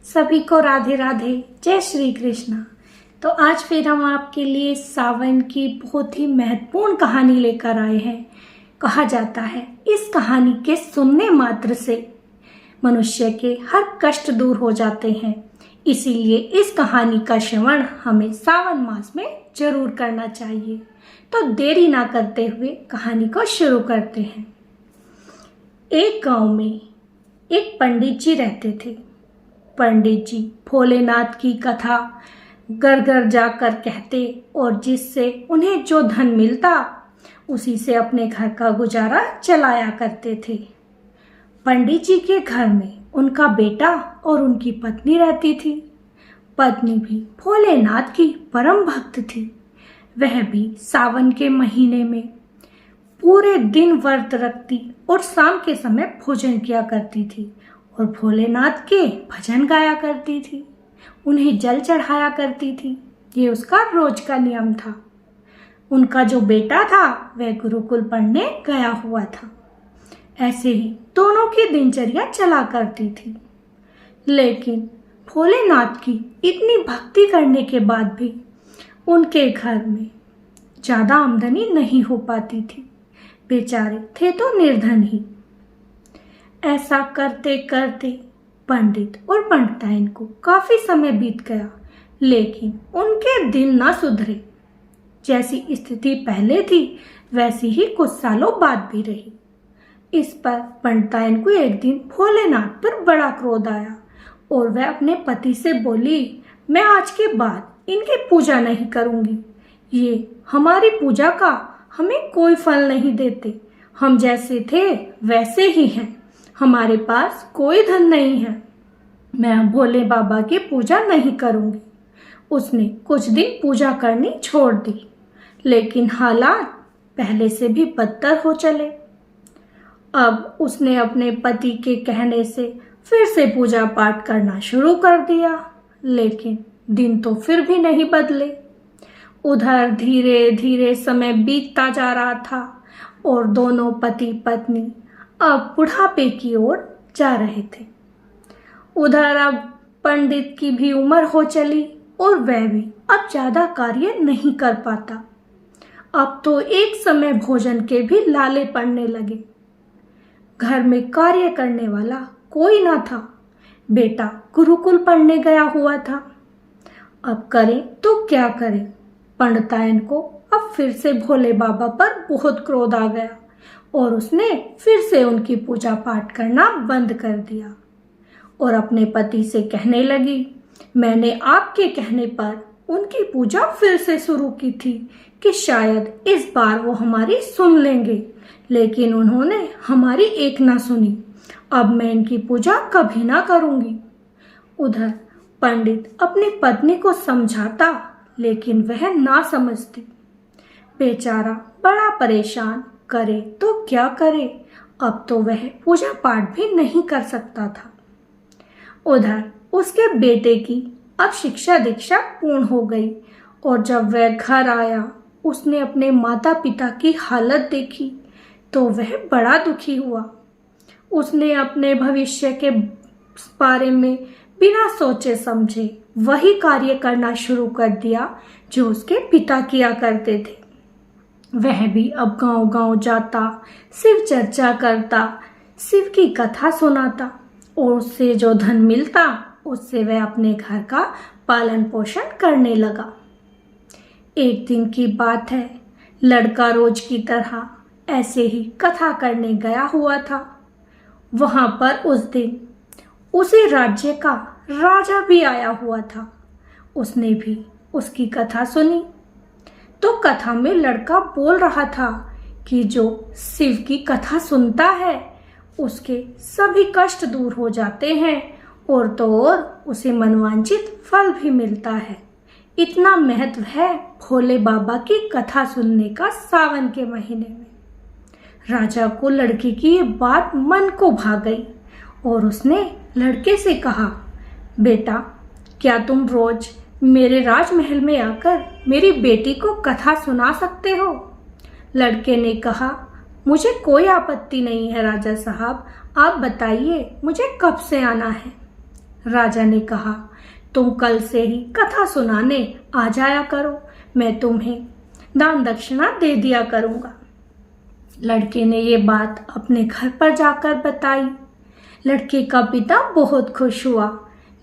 सभी को राधे राधे, जय श्री कृष्ण। तो आज फिर हम आपके लिए सावन की बहुत ही महत्वपूर्ण कहानी लेकर आए हैं। कहा जाता है इस कहानी के सुनने मात्र से मनुष्य के हर कष्ट दूर हो जाते हैं। इसीलिए इस कहानी का श्रवण हमें सावन मास में जरूर करना चाहिए। तो देरी ना करते हुए कहानी को शुरू करते हैं। एक गांव में एक पंडित जी रहते थे। पंडित जी भोलेनाथ की कथा घर घर जाकर कहते और जिससे उन्हें जो धन मिलता उसी से अपने घर का गुजारा चलाया करते थे। पंडित जी के घर में उनका बेटा और उनकी पत्नी रहती थी। पत्नी भी भोलेनाथ की परम भक्त थी। वह भी सावन के महीने में पूरे दिन व्रत रखती और शाम के समय भोजन किया करती थी और भोलेनाथ के भजन गाया करती थी, उन्हें जल चढ़ाया करती थी। ये उसका रोज का नियम था। उनका जो बेटा था वह गुरुकुल पढ़ने गया हुआ था। ऐसे ही दोनों की दिनचर्या चला करती थी। लेकिन भोलेनाथ की इतनी भक्ति करने के बाद भी उनके घर में ज्यादा आमदनी नहीं हो पाती थी। बेचारे थे तो निर्धन ही। ऐसा करते करते पंडित और पंडिताइन को काफी समय बीत गया, लेकिन उनके दिन ना सुधरे। जैसी स्थिति पहले थी वैसी ही कुछ सालों बाद भी रही। इस पर पंडिताइन को एक दिन भोलेनाथ पर बड़ा क्रोध आया और वह अपने पति से बोली, मैं आज के बाद इनकी पूजा नहीं करूंगी। ये हमारी पूजा का हमें कोई फल नहीं देते। हम जैसे थे वैसे ही हैं। हमारे पास कोई धन नहीं है। मैं भोले बाबा की पूजा नहीं करूंगी। उसने कुछ दिन पूजा करनी छोड़ दी, लेकिन हालात पहले से भी बदतर हो चले। अब उसने अपने पति के कहने से फिर से पूजा पाठ करना शुरू कर दिया, लेकिन दिन तो फिर भी नहीं बदले। उधर धीरे धीरे समय बीतता जा रहा था और दोनों पति पत्नी अब बुढ़ापे की ओर जा रहे थे। उधर अब पंडित की भी उम्र हो चली और वह भी अब ज्यादा कार्य नहीं कर पाता। अब तो एक समय भोजन के भी लाले पड़ने लगे। घर में कार्य करने वाला कोई ना था। बेटा गुरुकुल पढ़ने गया हुआ था। अब करें तो क्या करें। पंडिताइन को अब फिर से भोले बाबा पर बहुत क्रोध आ गया और उसने फिर से उनकी पूजा पाठ करना बंद कर दिया और अपने पति से कहने लगी, मैंने आपके कहने पर उनकी पूजा फिर से शुरू की थी कि शायद इस बार वो हमारी सुन लेंगे, लेकिन उन्होंने हमारी एक ना सुनी। अब मैं इनकी पूजा कभी ना करूंगी। उधर पंडित अपनी पत्नी को समझाता, लेकिन वह ना समझती। बेचारा बड़ा परेशान, करे तो क्या करे। अब तो वह पूजा पाठ भी नहीं कर सकता था। उधर उसके बेटे की अब शिक्षा दीक्षा पूर्ण हो गई और जब वह घर आया उसने अपने माता पिता की हालत देखी तो वह बड़ा दुखी हुआ। उसने अपने भविष्य के बारे में बिना सोचे समझे वही कार्य करना शुरू कर दिया जो उसके पिता किया करते थे। वह भी अब गांव गांव जाता, शिव चर्चा करता, शिव की कथा सुनाता और उससे जो धन मिलता उससे वह अपने घर का पालन पोषण करने लगा। एक दिन की बात है, लड़का रोज की तरह ऐसे ही कथा करने गया हुआ था। वहां पर उस दिन उसी राज्य का राजा भी आया हुआ था। उसने भी उसकी कथा सुनी तो कथा में लड़का बोल रहा था कि जो शिव की कथा सुनता है उसके सभी कष्ट दूर हो जाते हैं और तो और उसे मनवांछित फल भी मिलता है। इतना महत्व है भोले बाबा की कथा सुनने का सावन के महीने में। राजा को लड़के की ये बात मन को भा गई और उसने लड़के से कहा, बेटा क्या तुम रोज मेरे राजमहल में आकर मेरी बेटी को कथा सुना सकते हो? लड़के ने कहा, मुझे कोई आपत्ति नहीं है राजा साहब, आप बताइए मुझे कब से आना है। राजा ने कहा, तुम कल से ही कथा सुनाने आ जाया करो, मैं तुम्हें दान दक्षिणा दे दिया करूंगा। लड़के ने ये बात अपने घर पर जाकर बताई। लड़के का पिता बहुत खुश हुआ,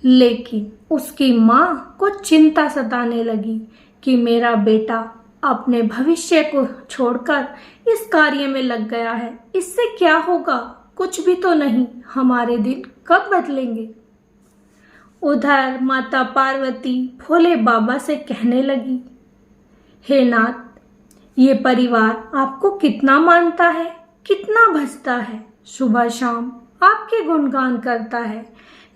लेकिन उसकी माँ को चिंता सताने लगी कि मेरा बेटा अपने भविष्य को छोड़कर इस कार्य में लग गया है, इससे क्या होगा, कुछ भी तो नहीं, हमारे दिन कब बदलेंगे। उधर माता पार्वती भोले बाबा से कहने लगी, हे नाथ, ये परिवार आपको कितना मानता है, कितना भजता है, सुबह शाम आपके गुणगान करता है,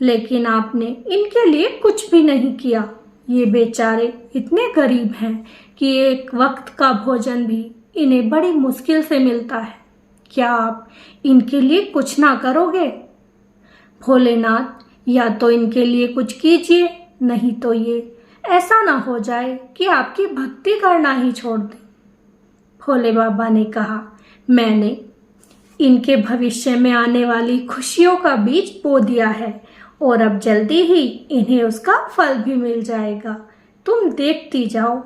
लेकिन आपने इनके लिए कुछ भी नहीं किया। ये बेचारे इतने गरीब हैं कि एक वक्त का भोजन भी इन्हें बड़ी मुश्किल से मिलता है। क्या आप इनके लिए कुछ ना करोगे? भोलेनाथ, या तो इनके लिए कुछ कीजिए, नहीं तो ये ऐसा ना हो जाए कि आपकी भक्ति करना ही छोड़ दें। भोले बाबा ने कहा, मैंने इनके भविष्य में आने वाली खुशियों का बीज बो दिया है और अब जल्दी ही इन्हें उसका फल भी मिल जाएगा, तुम देखती जाओ।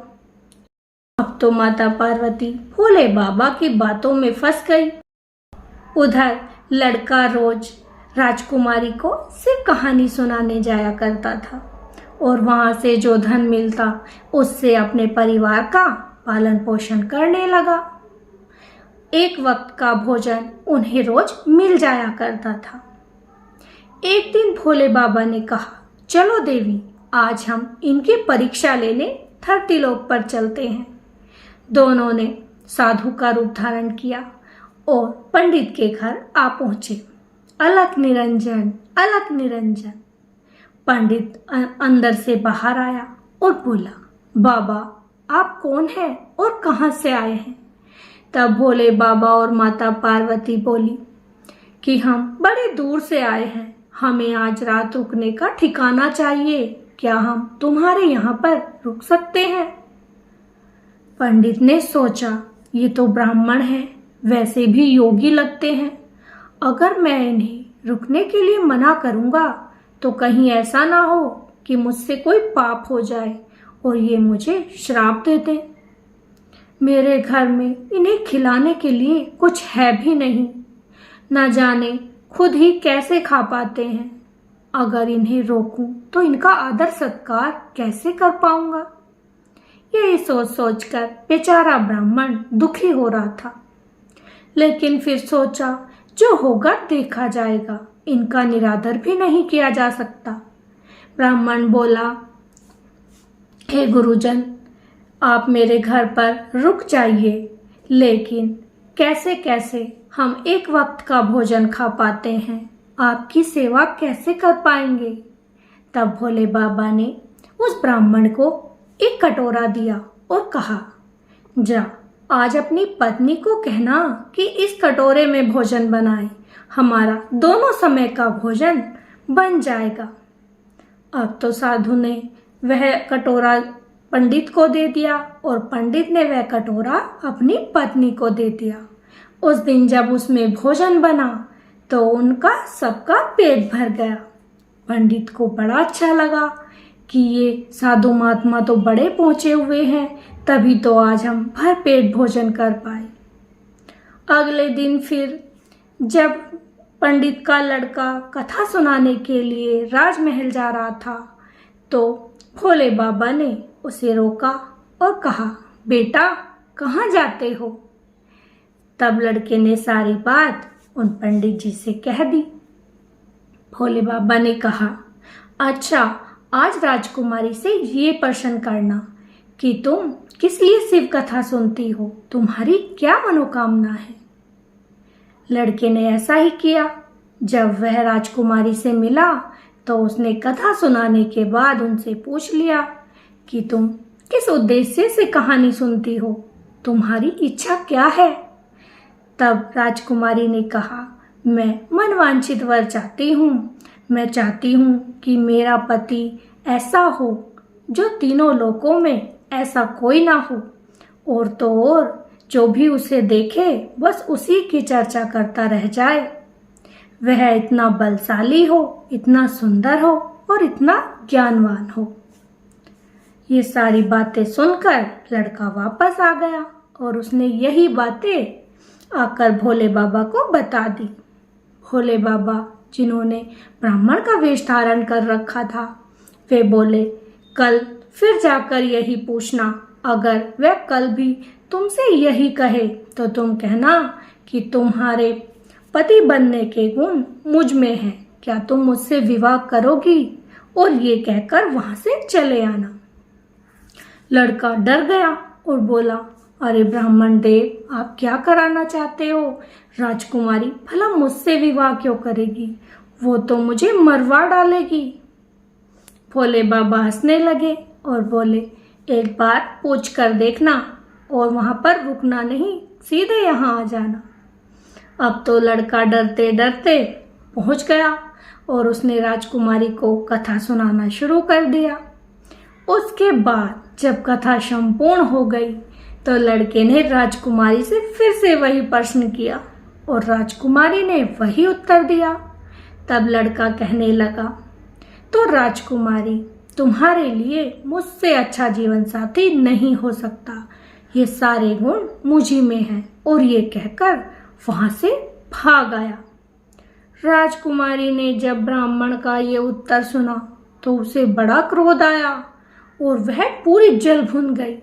अब तो माता पार्वती भोले बाबा की बातों में फंस गई। उधर लड़का रोज राजकुमारी को सिर्फ कहानी सुनाने जाया करता था और वहां से जो धन मिलता उससे अपने परिवार का पालन पोषण करने लगा। एक वक्त का भोजन उन्हें रोज मिल जाया करता था। एक दिन भोले बाबा ने कहा, चलो देवी, आज हम इनकी परीक्षा लेने धरतीलोक पर चलते हैं। दोनों ने साधु का रूप धारण किया और पंडित के घर आ पहुंचे। अलक निरंजन, अलक निरंजन। पंडित अंदर से बाहर आया और बोला, बाबा, आप कौन हैं और कहां से आए हैं? तब भोले बाबा और माता पार्वती बोली कि हम बड़े दूर से आए हैं, हमें आज रात रुकने का ठिकाना चाहिए, क्या हम तुम्हारे यहाँ पर रुक सकते हैं? पंडित ने सोचा, ये तो ब्राह्मण हैं, वैसे भी योगी लगते हैं, अगर मैं इन्हें रुकने के लिए मना करूंगा तो कहीं ऐसा ना हो कि मुझसे कोई पाप हो जाए और ये मुझे श्राप दे दें। मेरे घर में इन्हें खिलाने के लिए कुछ है भी नहीं, न जाने खुद ही कैसे खा पाते हैं। अगर इन्हें रोकूं तो इनका आदर सत्कार कैसे कर पाऊंगा? यही सोच सोचकर बेचारा ब्राह्मण दुखी हो रहा था, लेकिन फिर सोचा, जो होगा देखा जाएगा, इनका निरादर भी नहीं किया जा सकता। ब्राह्मण बोला, हे गुरुजन, आप मेरे घर पर रुक जाइए, लेकिन कैसे कैसे हम एक वक्त का भोजन खा पाते हैं, आपकी सेवा कैसे कर पाएंगे? तब भोले बाबा ने उस ब्राह्मण को एक कटोरा दिया और कहा, जा, आज अपनी पत्नी को कहना कि इस कटोरे में भोजन बनाए, हमारा दोनों समय का भोजन बन जाएगा। अब तो साधु ने वह कटोरा पंडित को दे दिया और पंडित ने वह कटोरा अपनी पत्नी को दे दिया। उस दिन जब उसमें भोजन बना तो उनका सबका पेट भर गया। पंडित को बड़ा अच्छा लगा कि ये साधु महात्मा तो बड़े पहुंचे हुए हैं, तभी तो आज हम भर पेट भोजन कर पाए। अगले दिन फिर जब पंडित का लड़का कथा सुनाने के लिए राजमहल जा रहा था तो भोले बाबा ने उसे रोका और कहा, बेटा, कहाँ जाते हो? तब लड़के ने सारी बात उन पंडित जी से कह दी। भोले बाबा ने कहा, अच्छा, आज राजकुमारी से ये प्रश्न करना कि तुम किस लिए शिव कथा सुनती हो, तुम्हारी क्या मनोकामना है? लड़के ने ऐसा ही किया। जब वह राजकुमारी से मिला तो उसने कथा सुनाने के बाद उनसे पूछ लिया कि तुम किस उद्देश्य से कहानी सुनती हो, तुम्हारी इच्छा क्या है? तब राजकुमारी ने कहा, मैं मनवांछित वर चाहती हूँ। मैं चाहती हूँ कि मेरा पति ऐसा हो जो तीनों लोकों में ऐसा कोई ना हो, और तो और जो भी उसे देखे बस उसी की चर्चा करता रह जाए। वह इतना बलशाली हो, इतना सुंदर हो और इतना ज्ञानवान हो। ये सारी बातें सुनकर लड़का वापस आ गया और उसने यही बातें आकर भोले बाबा को बता दी। भोले बाबा, जिन्होंने ब्राह्मण का वेश धारण कर रखा था, वे बोले, कल फिर जाकर यही पूछना। अगर वह कल भी तुमसे यही कहे तो तुम कहना कि तुम्हारे पति बनने के गुण मुझ में हैं, क्या तुम मुझसे विवाह करोगी? और ये कहकर वहां से चले आना। लड़का डर गया और बोला, अरे ब्राह्मण देव, आप क्या कराना चाहते हो? राजकुमारी भला मुझसे विवाह क्यों करेगी? वो तो मुझे मरवा डालेगी। भोले बाबा हंसने लगे और बोले, एक बार पूछ कर देखना और वहां पर रुकना नहीं, सीधे यहाँ आ जाना। अब तो लड़का डरते डरते पहुंच गया और उसने राजकुमारी को कथा सुनाना शुरू कर दिया। उसके बाद जब कथा संपूर्ण हो गई तो लड़के ने राजकुमारी से फिर से वही प्रश्न किया और राजकुमारी ने वही उत्तर दिया। तब लड़का कहने लगा, तो राजकुमारी, तुम्हारे लिए मुझसे अच्छा जीवन साथी नहीं हो सकता, ये सारे गुण मुझी में हैं। और ये कहकर वहां से भाग आया। राजकुमारी ने जब ब्राह्मण का ये उत्तर सुना तो उसे बड़ा क्रोध आया और वह पूरी जल भुन गई।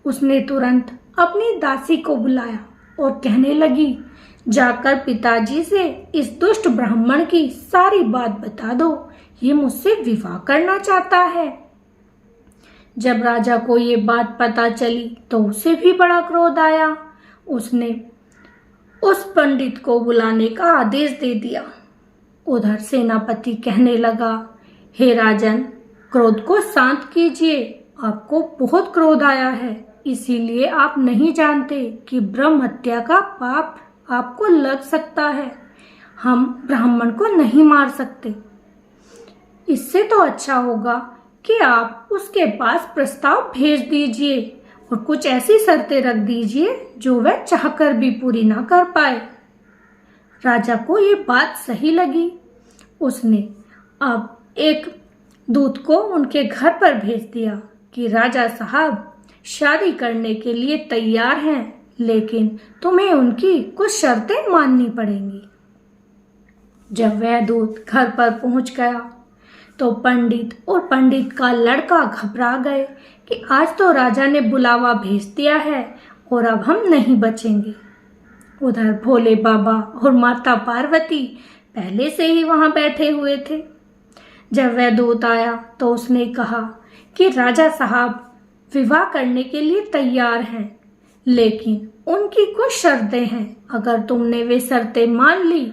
उसने तुरंत अपनी दासी को बुलाया और कहने लगी, जाकर पिताजी से इस दुष्ट ब्राह्मण की सारी बात बता दो, ये मुझसे विवाह करना चाहता है। जब राजा को ये बात पता चली तो उसे भी बड़ा क्रोध आया। उसने उस पंडित को बुलाने का आदेश दे दिया। उधर सेनापति कहने लगा, हे राजन, क्रोध को शांत कीजिए, आपको बहुत क्रोध आया है, इसीलिए आप नहीं जानते कि ब्रह्म हत्या का पाप आपको लग सकता है। हम ब्राह्मण को नहीं मार सकते। इससे तो अच्छा होगा कि आप उसके पास प्रस्ताव भेज दीजिए और कुछ ऐसी शर्तें रख दीजिए जो वह चाहकर भी पूरी ना कर पाए। राजा को ये बात सही लगी। उसने अब एक दूत को उनके घर पर भेज दिया कि राजा साहब शादी करने के लिए तैयार हैं, लेकिन तुम्हें उनकी कुछ शर्तें माननी पड़ेंगी। जब वह दूत घर पर पहुंच गया तो पंडित और पंडित का लड़का घबरा गए कि आज तो राजा ने बुलावा भेज दिया है और अब हम नहीं बचेंगे। उधर भोले बाबा और माता पार्वती पहले से ही वहां बैठे हुए थे। जब वह दूत आया तो उसने कहा कि राजा साहब विवाह करने के लिए तैयार हैं, लेकिन उनकी कुछ शर्तें हैं। अगर तुमने वे शर्तें मान ली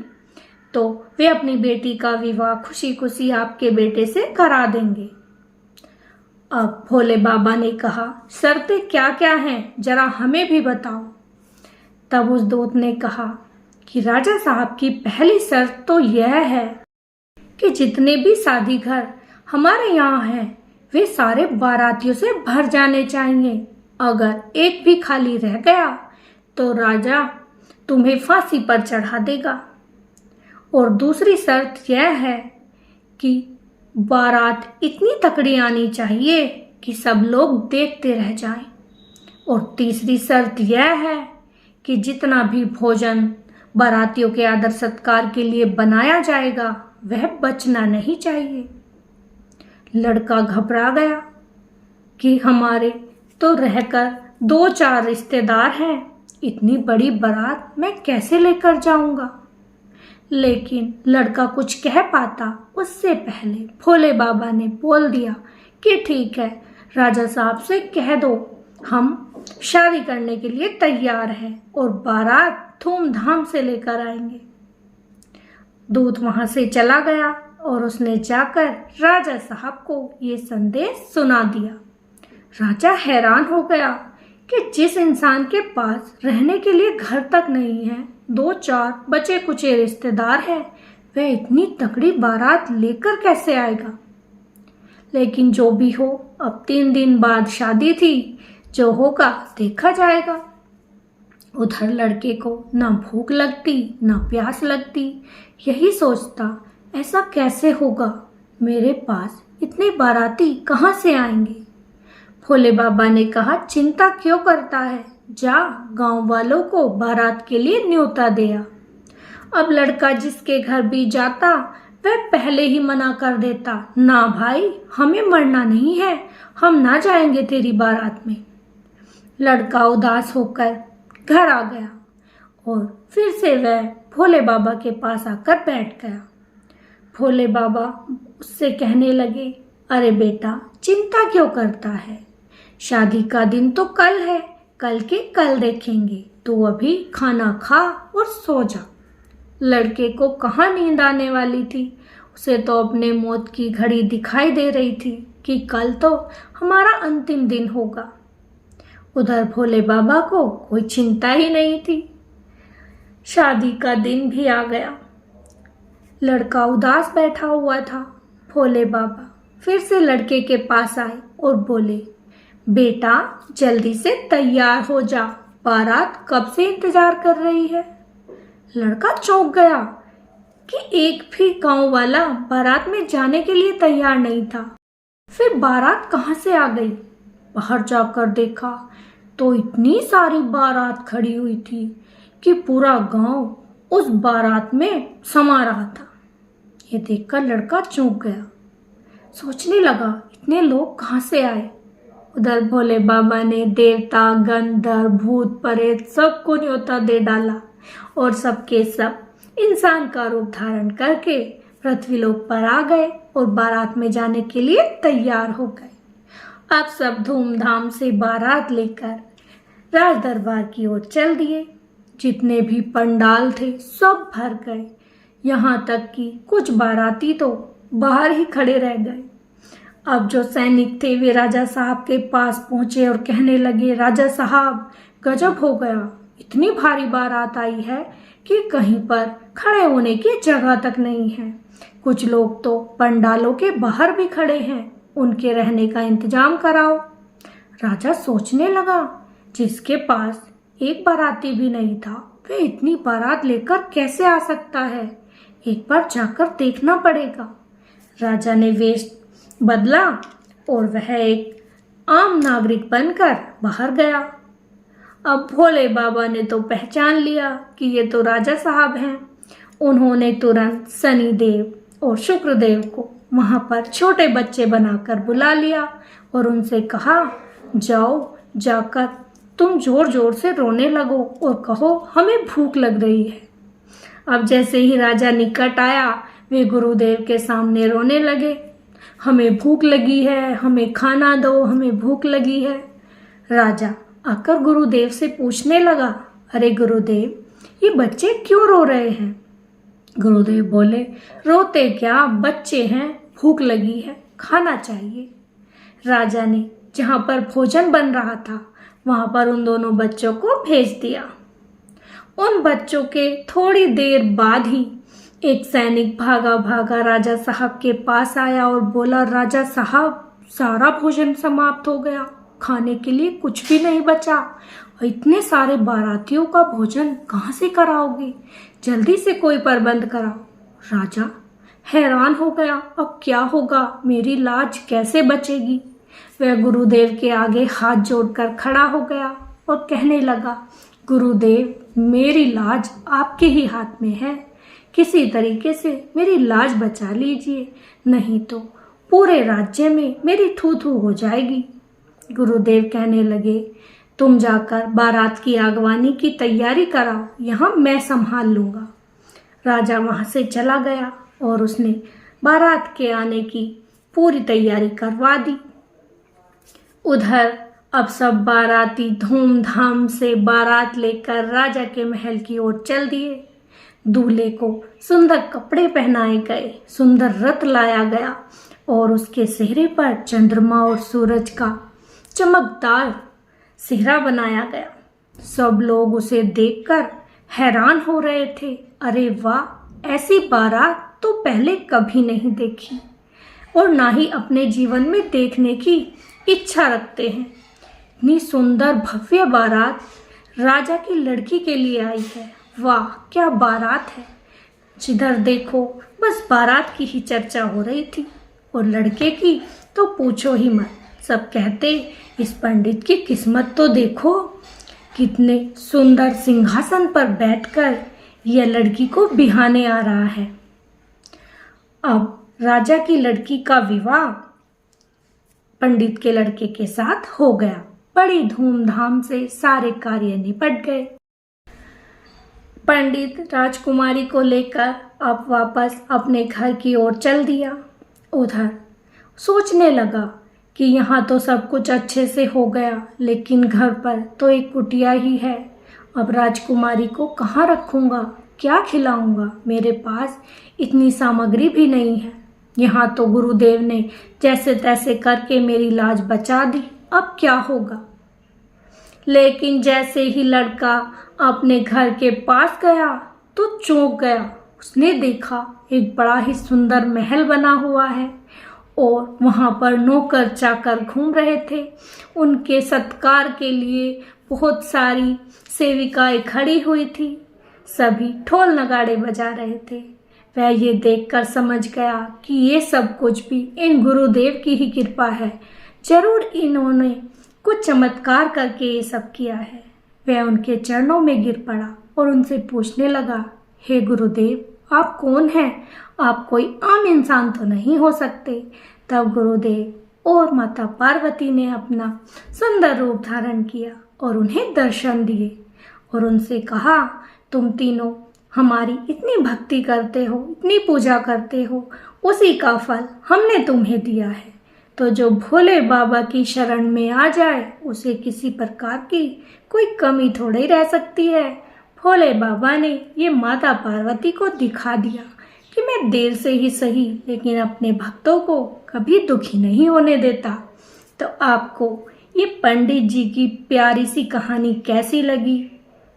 तो वे अपनी बेटी का विवाह खुशी खुशी आपके बेटे से करा देंगे। अब भोले बाबा ने कहा, शर्तें क्या क्या हैं, जरा हमें भी बताओ। तब उस दूत ने कहा कि राजा साहब की पहली शर्त तो यह है कि जितने भी शादी घर हमारे यहाँ हैं वे सारे बारातियों से भर जाने चाहिए। अगर एक भी खाली रह गया तो राजा तुम्हें फांसी पर चढ़ा देगा। और दूसरी शर्त यह है कि बारात इतनी तकड़ी आनी चाहिए कि सब लोग देखते रह जाएं। और तीसरी शर्त यह है कि जितना भी भोजन बारातियों के आदर सत्कार के लिए बनाया जाएगा वह बचना नहीं चाहिए। लड़का घबरा गया कि हमारे तो रहकर 2-4 रिश्तेदार हैं, इतनी बड़ी बारात मैं कैसे लेकर जाऊंगा। लेकिन लड़का कुछ कह पाता उससे पहले भोले बाबा ने बोल दिया कि ठीक है, राजा साहब से कह दो हम शादी करने के लिए तैयार हैं और बारात धूमधाम से लेकर आएंगे। दूत वहां से चला गया और उसने जाकर राजा साहब को ये संदेश सुना दिया। राजा हैरान हो गया कि जिस इंसान के पास रहने के लिए घर तक नहीं है, 2-4 बचे कुचे रिश्तेदार हैं, वह इतनी तगड़ी बारात लेकर कैसे आएगा। लेकिन जो भी हो, अब 3 दिन बाद शादी थी, जो होगा देखा जाएगा। उधर लड़के को ना भूख लगती ना प्यास लगती, यही सोचता ऐसा कैसे होगा मेरे पास इतने बाराती कहाँ से आएंगे? भोले बाबा ने कहा, चिंता क्यों करता है, जा गांव वालों को बारात के लिए न्योता दे आ। अब लड़का जिसके घर भी जाता वह पहले ही मना कर देता, ना भाई, हमें मरना नहीं है, हम ना जाएंगे तेरी बारात में। लड़का उदास होकर घर आ गया और फिर से वह भोले बाबा के पास आकर बैठ गया। भोले बाबा उससे कहने लगे, अरे बेटा, चिंता क्यों करता है, शादी का दिन तो कल है, कल के कल देखेंगे, तू अभी खाना खा और सो जा। लड़के को कहाँ नींद आने वाली थी, उसे तो अपने मौत की घड़ी दिखाई दे रही थी कि कल तो हमारा अंतिम दिन होगा। उधर भोले बाबा को कोई चिंता ही नहीं थी। शादी का दिन भी आ गया। लड़का उदास बैठा हुआ था। भोले बाबा फिर से लड़के के पास आए और बोले, बेटा, जल्दी से तैयार हो जा, बारात कब से इंतजार कर रही है। लड़का चौंक गया कि एक भी गांव वाला बारात में जाने के लिए तैयार नहीं था। फिर बारात कहाँ से आ गई? बाहर जाकर देखा तो इतनी सारी बारात खड़ी हुई थी कि पूरा गांव उस बारात में समा रहा था। ये देखकर लड़का चौंक गया, सोचने लगा, इतने लोग कहाँ से आए। उधर भोले बाबा ने देवता, गंधर्व, भूत, प्रेत सबको न्योता दे डाला और सबके सब इंसान का रूप धारण करके पृथ्वीलोक पर आ गए और बारात में जाने के लिए तैयार हो गए। अब सब धूमधाम से बारात लेकर राज दरबार की ओर चल दिए। जितने भी पंडाल थे सब भर गए, यहाँ तक कि कुछ बाराती तो बाहर ही खड़े रह गए। अब जो सैनिक थे वे राजा साहब के पास पहुंचे और कहने लगे, राजा साहब, गजब हो गया, इतनी भारी बारात आई है कि कहीं पर खड़े होने की जगह तक नहीं है। कुछ लोग तो पंडालों के बाहर भी खड़े हैं, उनके रहने का इंतजाम कराओ। राजा सोचने लगा, जिसके पास एक बाराती भी नहीं था वह इतनी बारात लेकर कैसे आ सकता है, एक बार जाकर देखना पड़ेगा। राजा ने वेश बदला और वह एक आम नागरिक बनकर बाहर गया। अब भोले बाबा ने तो पहचान लिया कि ये तो राजा साहब हैं। उन्होंने तुरंत शनिदेव और शुक्रदेव को वहां पर छोटे बच्चे बनाकर बुला लिया और उनसे कहा, जाओ, जाकर तुम जोर जोर से रोने लगो और कहो, हमें भूख लग रही है। अब जैसे ही राजा निकट आया वे गुरुदेव के सामने रोने लगे, हमें भूख लगी है, हमें खाना दो, हमें भूख लगी है। राजा आकर गुरुदेव से पूछने लगा, अरे गुरुदेव, ये बच्चे क्यों रो रहे हैं? गुरुदेव बोले, रोते क्या, बच्चे हैं, भूख लगी है, खाना चाहिए। राजा ने जहाँ पर भोजन बन रहा था वहां पर उन दोनों बच्चों को भेज दिया। उन बच्चों के थोड़ी देर बाद ही एक सैनिक भागा भागा राजा साहब के पास आया और बोला, राजा साहब, सारा भोजन समाप्त हो गया, खाने के लिए कुछ भी नहीं बचा और इतने सारे बारातियों का भोजन कहाँ से कराओगे, जल्दी से कोई प्रबंध कराओ। राजा हैरान हो गया, अब क्या होगा, मेरी लाज कैसे बचेगी। वह गुरुदेव के आगे हाथ जोड़कर खड़ा हो गया और कहने लगा, गुरुदेव, मेरी लाज आपके ही हाथ में है, किसी तरीके से मेरी लाज बचा लीजिए, नहीं तो पूरे राज्य में मेरी थू थू हो जाएगी। गुरुदेव कहने लगे, तुम जाकर बारात की आगवानी की तैयारी कराओ, यहाँ मैं संभाल लूंगा। राजा वहां से चला गया और उसने बारात के आने की पूरी तैयारी करवा दी। उधर अब सब बाराती धूमधाम से बारात लेकर राजा के महल की ओर चल दिए। दूल्हे को सुंदर कपड़े पहनाए गए, सुंदर रथ लाया गया और उसके चेहरे पर चंद्रमा और सूरज का चमकदार सेहरा बनाया गया। सब लोग उसे देखकर हैरान हो रहे थे, अरे वाह, ऐसी बारात तो पहले कभी नहीं देखी और ना ही अपने जीवन में देखने की इच्छा रखते हैं। इतनी सुंदर भव्य बारात राजा की लड़की के लिए आई है, वाह क्या बारात है। जिधर देखो बस बारात की ही चर्चा हो रही थी। और लड़के की तो पूछो ही मत। सब कहते इस पंडित की किस्मत तो देखो, कितने सुंदर सिंहासन पर बैठकर यह लड़की को बिहाने आ रहा है। अब राजा की लड़की का विवाह पंडित के लड़के के साथ हो गया। बड़ी धूमधाम से सारे कार्य निपट गए। पंडित राजकुमारी को लेकर अब वापस अपने घर की ओर चल दिया। उधर सोचने लगा कि यहाँ तो सब कुछ अच्छे से हो गया, लेकिन घर पर तो एक कुटिया ही है। अब राजकुमारी को कहाँ रखूँगा, क्या खिलाऊंगा? मेरे पास इतनी सामग्री भी नहीं है। यहाँ तो गुरुदेव ने जैसे तैसे करके मेरी लाज बचा दी, अब क्या होगा? लेकिन जैसे ही लड़का अपने घर के पास गया तो चौंक गया। उसने देखा एक बड़ा ही सुंदर महल बना हुआ है और वहाँ पर नौकर चाकर घूम रहे थे। उनके सत्कार के लिए बहुत सारी सेविकाएं खड़ी हुई थी। सभी ढोल नगाड़े बजा रहे थे। वह ये देखकर समझ गया कि ये सब कुछ भी इन गुरुदेव की ही कृपा है। जरूर इन्होंने कुछ चमत्कार करके ये सब किया है। वह उनके चरणों में गिर पड़ा और उनसे पूछने लगा, हे गुरुदेव, आप कौन हैं? आप कोई आम इंसान तो नहीं हो सकते। तब गुरुदेव और माता पार्वती ने अपना सुंदर रूप धारण किया और उन्हें दर्शन दिए और उनसे कहा, तुम तीनों हमारी इतनी भक्ति करते हो, इतनी पूजा करते हो, उसी का फल हमने तुम्हें दिया है। तो जो भोले बाबा की शरण में आ जाए उसे किसी प्रकार की कोई कमी थोड़ी रह सकती है। भोले बाबा ने ये माता पार्वती को दिखा दिया कि मैं देर से ही सही लेकिन अपने भक्तों को कभी दुखी नहीं होने देता। तो आपको ये पंडित जी की प्यारी सी कहानी कैसी लगी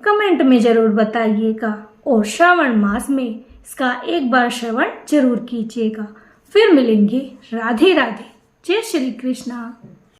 कमेंट में ज़रूर बताइएगा और श्रावण मास में इसका एक बार श्रवण जरूर कीजिएगा। फिर मिलेंगे। राधे राधे। जय श्री कृष्णा।